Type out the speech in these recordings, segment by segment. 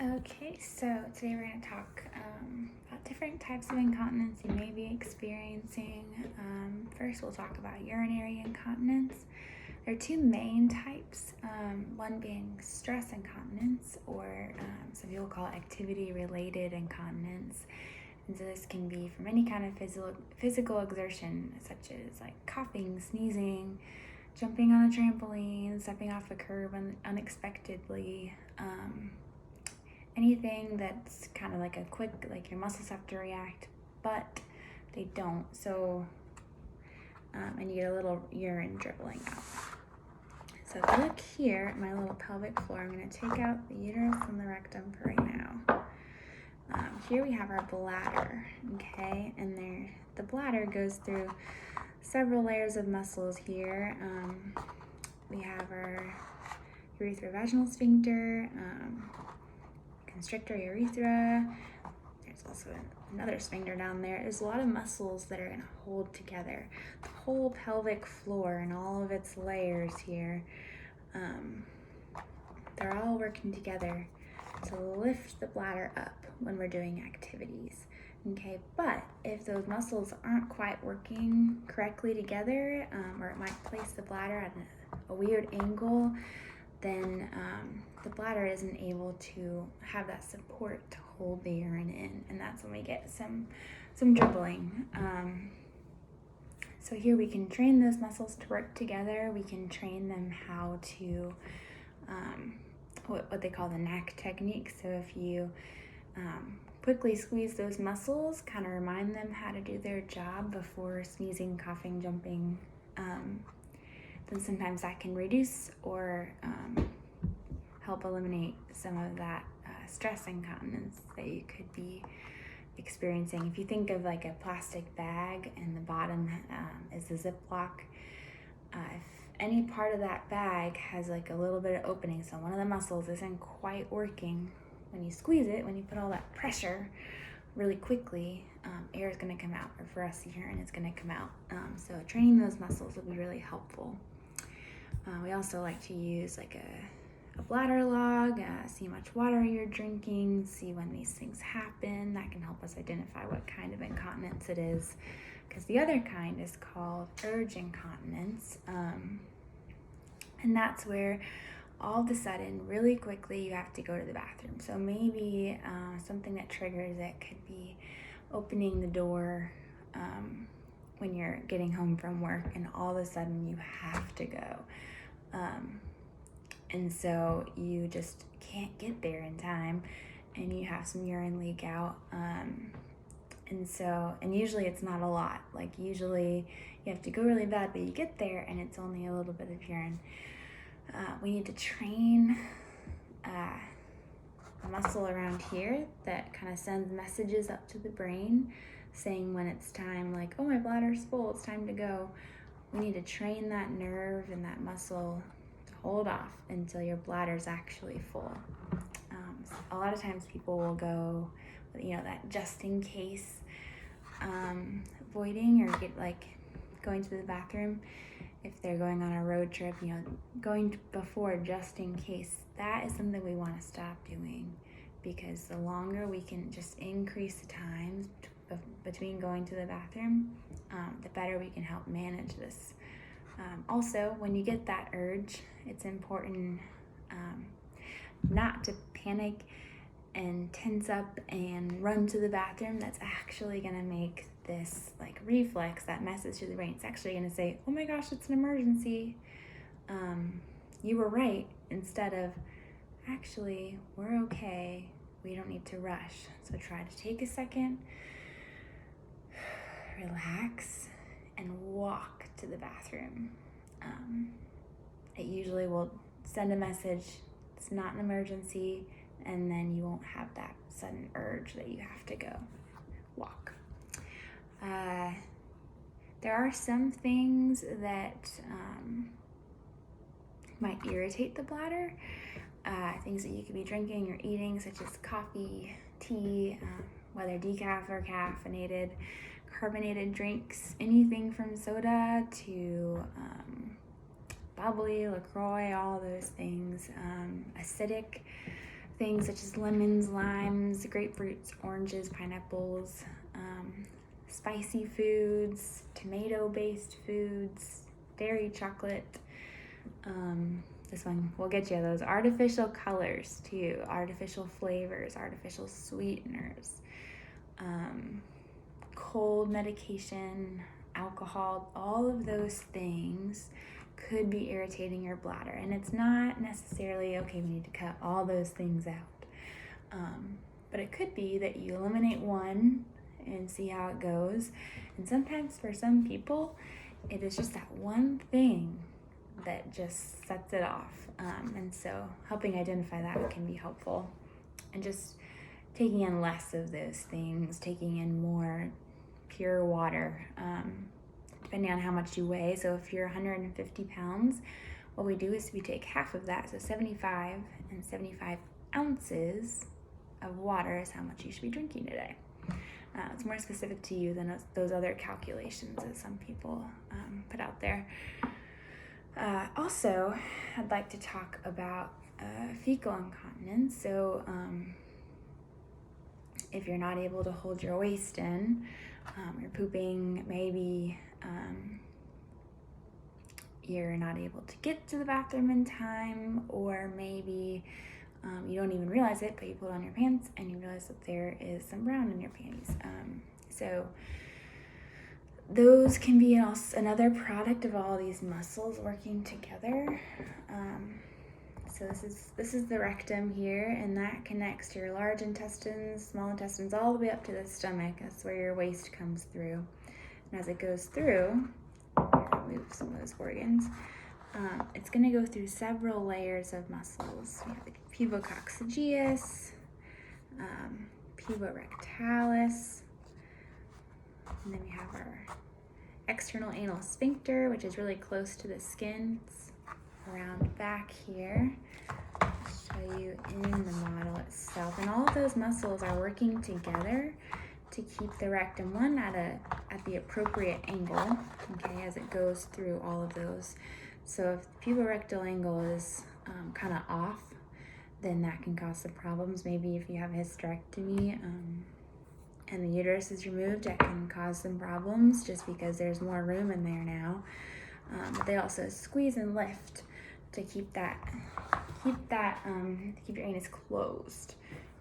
Okay, so today we're going to talk about different types of incontinence you may be experiencing. First, we'll talk about urinary incontinence. There are two main types, one being stress incontinence, or some people call it activity-related incontinence. And so this can be from any kind of physical exertion, such as like coughing, sneezing, jumping on a trampoline, stepping off a curb unexpectedly. Anything that's kind of like a quick, like your muscles have to react, but they don't. So, and you get a little urine dribbling out. So if you look here at my little pelvic floor, I'm going to take out the uterus and the rectum for right now. Here we have our bladder, okay? And the bladder goes through several layers of muscles here. We have our urethrovaginal sphincter, constrictor urethra. There's also another sphincter down there. There's a lot of muscles that are going to hold together the whole pelvic floor and all of its layers here. They're all working together to lift the bladder up when we're doing activities. Okay, but if those muscles aren't quite working correctly together, or it might place the bladder at a weird angle, then the bladder isn't able to have that support to hold the urine in, and that's when we get some dribbling. So here we can train those muscles to work together. We can train them how to what they call the knack technique. So if you quickly squeeze those muscles, kind of remind them how to do their job before sneezing, coughing, jumping, then sometimes that can reduce or help eliminate some of that stress incontinence that you could be experiencing. If you think of like a plastic bag and the bottom is the Ziploc, if any part of that bag has like a little bit of opening, so one of the muscles isn't quite working, when you squeeze it, when you put all that pressure really quickly, air is going to come out, or for us, urine is going to come out. So training those muscles will be really helpful. We also like to use like a bladder log, see how much water you're drinking, see when these things happen. That can help us identify what kind of incontinence it is, because the other kind is called urge incontinence, and that's where all of a sudden, really quickly, you have to go to the bathroom. So maybe something that triggers it could be opening the door when you're getting home from work, and all of a sudden you have to go. And so you just can't get there in time, and you have some urine leak out. And usually it's not a lot. Like usually you have to go really bad, but you get there and it's only a little bit of urine. We need to train a muscle around here that kind of sends messages up to the brain saying when it's time, like, oh, my bladder's full, it's time to go. We need to train that nerve and that muscle to hold off until your bladder's actually full. A lot of times people will go, that just in case voiding, or going to the bathroom if they're going on a road trip, going before just in case. That is something we want to stop doing, because the longer we can just increase the times between going to the bathroom, the better we can help manage this. Also, when you get that urge, it's important not to panic and tense up and run to the bathroom. That's actually going to make this reflex, that message to the brain. It's actually going to say, oh my gosh, it's an emergency. You were right, instead of, actually, we're okay. We don't need to rush. So try to take a second, relax, and walk to the bathroom. It usually will send a message, it's not an emergency, and then you won't have that sudden urge that you have to go. Walk. There are some things that might irritate the bladder, things that you could be drinking or eating, such as coffee, tea, whether decaf or caffeinated, carbonated drinks, anything from soda to bubbly, LaCroix, all those things, acidic things such as lemons, limes, grapefruits, oranges, pineapples, spicy foods, tomato-based foods, dairy, chocolate. This one will get you those artificial colors too, artificial flavors, artificial sweeteners, cold medication, alcohol, all of those things could be irritating your bladder. And it's not necessarily, okay, we need to cut all those things out. But it could be that you eliminate one and see how it goes. And sometimes for some people, it is just that one thing that just sets it off. And so helping identify that can be helpful. And just taking in less of those things, taking in more pure water, depending on how much you weigh. So if you're 150 pounds, what we do is we take half of that, so 75 and 75 ounces of water is how much you should be drinking a day. It's more specific to you than those other calculations that some people put out there. Also, I'd like to talk about fecal incontinence. So if you're not able to hold your waist in, you're pooping, maybe you're not able to get to the bathroom in time, or maybe you don't even realize it, but you pull on your pants and you realize that there is some brown in your panties. So those can be another product of all these muscles working together. So this is the rectum here, and that connects to your large intestines, small intestines, all the way up to the stomach. That's where your waste comes through. And as it goes through, remove some of those organs, it's going to go through several layers of muscles. We have the pubococcygeus, puborectalis, and then we have our external anal sphincter, which is really close to the skin. It's around back here. I'll show you in the model itself. And all of those muscles are working together to keep the rectum at the appropriate angle, okay, as it goes through all of those. So if the puborectal angle is kind of off, then that can cause some problems. Maybe if you have a hysterectomy and the uterus is removed, that can cause some problems just because there's more room in there now. But they also squeeze and lift to keep your anus closed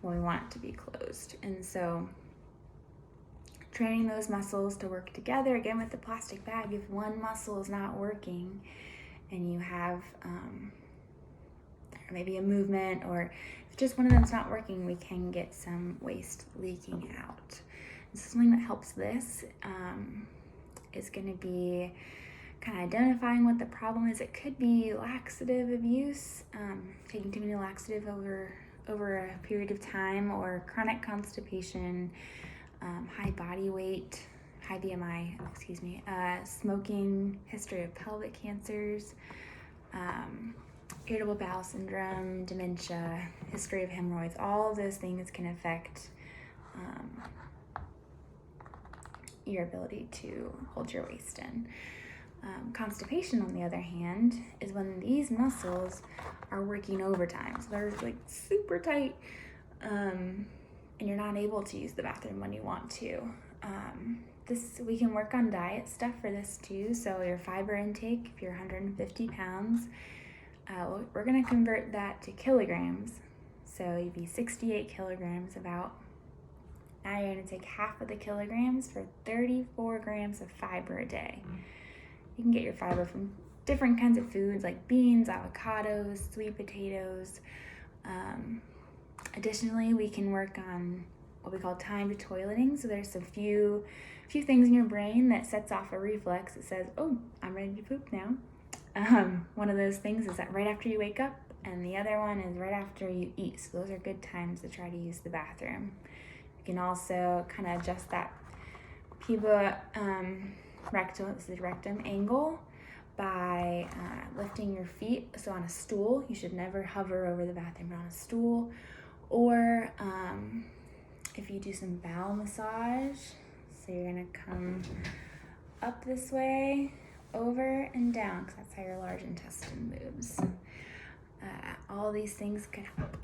when we want it to be closed. And so training those muscles to work together, again with the plastic bag, if one muscle is not working and you have maybe a movement, or if just one of them's not working, we can get some waste leaking out. And so something that helps this is going to be kind of identifying what the problem is. It could be laxative abuse, taking too many laxative over a period of time, or chronic constipation, high body weight, high BMI, smoking, history of pelvic cancers, irritable bowel syndrome, dementia, history of hemorrhoids. All of those things can affect your ability to hold your waist in. Constipation, on the other hand, is when these muscles are working overtime. So they're like super tight, and you're not able to use the bathroom when you want to. We can work on diet stuff for this too. So your fiber intake, if you're 150 pounds, we're going to convert that to kilograms. So you'd be 68 kilograms about. Now you're going to take half of the kilograms for 34 grams of fiber a day. You can get your fiber from different kinds of foods like beans, avocados, sweet potatoes. Additionally, we can work on what we call timed toileting. So there's a few things in your brain that sets off a reflex that says, oh, I'm ready to poop now. One of those things is that right after you wake up, and the other one is right after you eat. So those are good times to try to use the bathroom. You can also kind of adjust that rectum angle by lifting your feet. So on a stool, you should never hover over the bathroom, but on a stool. Or if you do some bowel massage, so you're gonna come up this way, over and down, because that's how your large intestine moves. All these things could help.